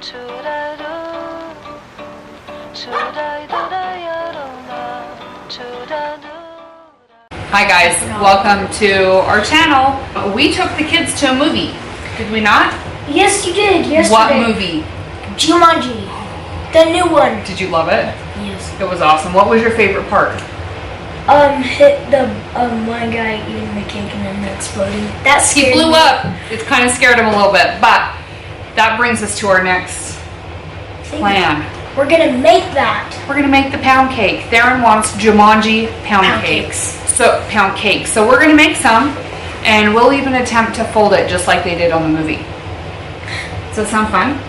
Hi guys, welcome to our channel. We took the kids to a movie, did we not? Yes, you did. Yesterday. What movie? Jumanji, the new one. Did you love it? Yes. It was awesome. What was your favorite part? Hit the one guy eating the cake and then exploding. That scared He blew me. up. It kind of scared him a little bit, but that brings us to our next plan. We're gonna make that. We're gonna make the pound cake. Theron wants Jumanji pound cakes. Pound cake. So we're gonna make some, and we'll even attempt to fold it just like they did on the movie. Does that sound fun?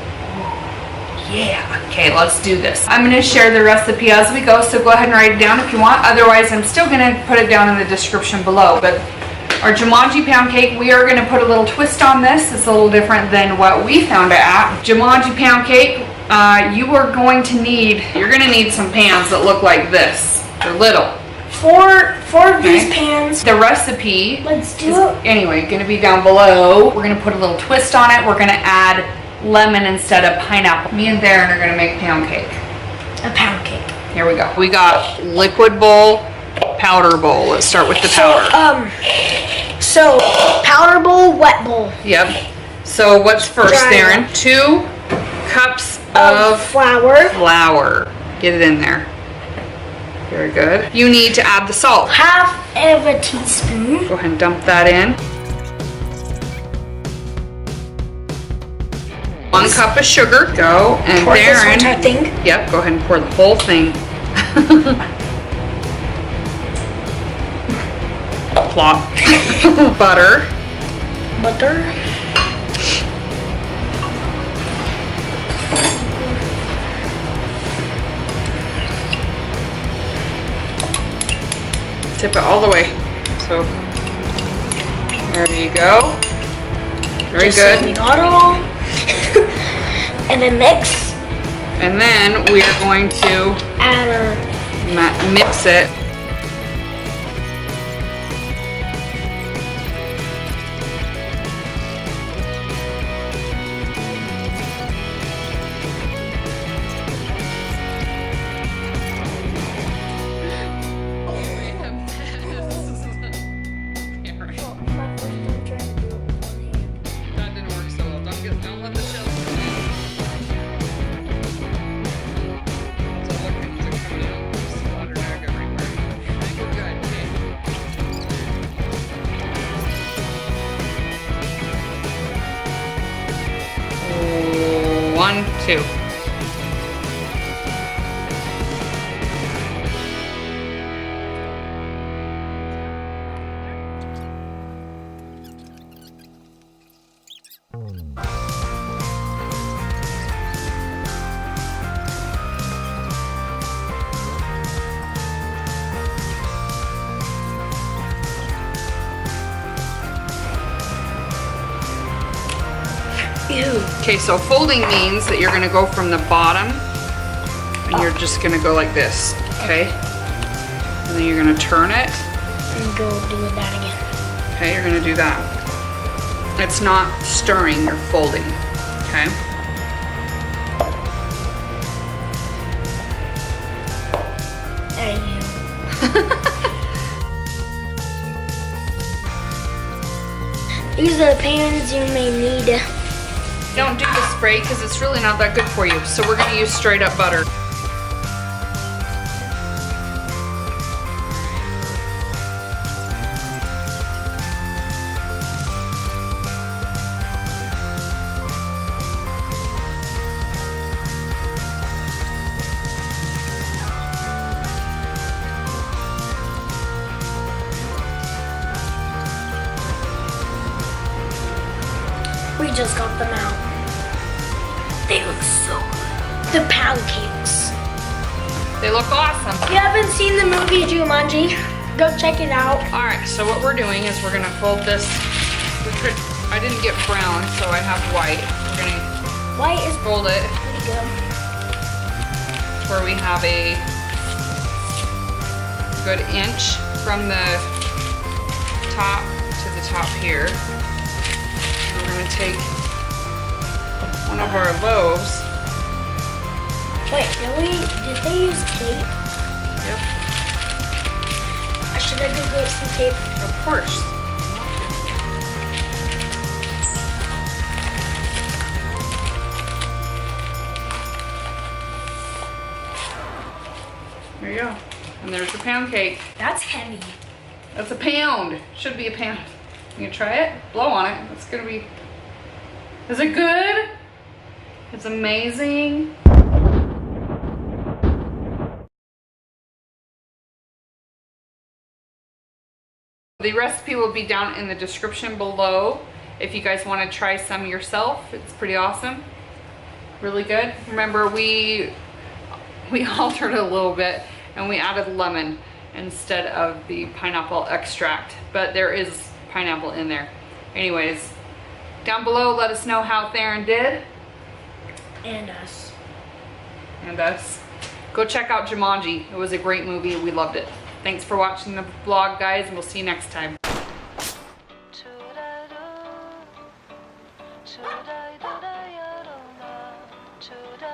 Yeah. Okay, let's do this. I'm gonna share the recipe as we go, so go ahead and write it down if you want. Otherwise, I'm still gonna put it down in the description below. But our Jumanji pound cake, we are gonna put a little twist on this. It's a little different than what we found it at. Jumanji pound cake, you're gonna need some pans that look like this. They're little. Four of these pans. The recipe Let's do is, it. anyway, gonna be down below. We're gonna put a little twist on it. We're gonna add lemon instead of pineapple. Me and Theron are gonna make pound cake. A pound cake. Here we go. We got liquid bowl, powder bowl. Let's start with the powder. So powder bowl, wet bowl. Yep. So what's first, Dry Theron? 2 cups of flour. Get it in there. Very good. You need to add the salt. Half of a teaspoon. Go ahead and dump that in. 1 cup of sugar. Go. And Pour this Theron. entire thing. Yep, go ahead and pour the whole thing. Plop. Butter. Tip it all the way. So, there you go. Very good. So we got it all. And then mix. And then we are going to Add our mix it. That didn't work so well. Don't let the shells come in. So look, it's coming out. There's splattered egg everywhere. I think we're good. Okay. 1, 2. Okay, so folding means that you're going to go from the bottom and you're just going to go like this, okay? And then you're going to turn it. and go do that again. Okay, you're going to do that. It's not stirring, you're folding, okay? There you go. These are the pans you may need. Don't do the spray because it's really not that good for you. So we're going to use straight up butter. We just got them out. They look so good. The pound cakes. They look awesome. If you haven't seen the movie Jumanji, go check it out. All right, so what we're doing is we're gonna fold this. I didn't get brown, so I have white. We're gonna White is fold it pretty good. where we have a good inch from the top to the top here. We're gonna take one of our loaves. Wait, did they use tape? Yep. Should I go get some tape? Of course. There you go. And there's your pound cake. That's heavy. That's a pound. Should be a pound. You gonna try it? Blow on it. It's gonna be... Is it good? It's amazing. The recipe will be down in the description below if you guys want to try some yourself. It's pretty awesome. Really good. Remember, we altered it a little bit and we added lemon instead of the pineapple extract, but there is pineapple in there. Anyways, down below, let us know how Theron did. And us. And us. Go check out Jumanji. It was a great movie. We loved it. Thanks for watching the vlog, guys, and we'll see you next time. Should I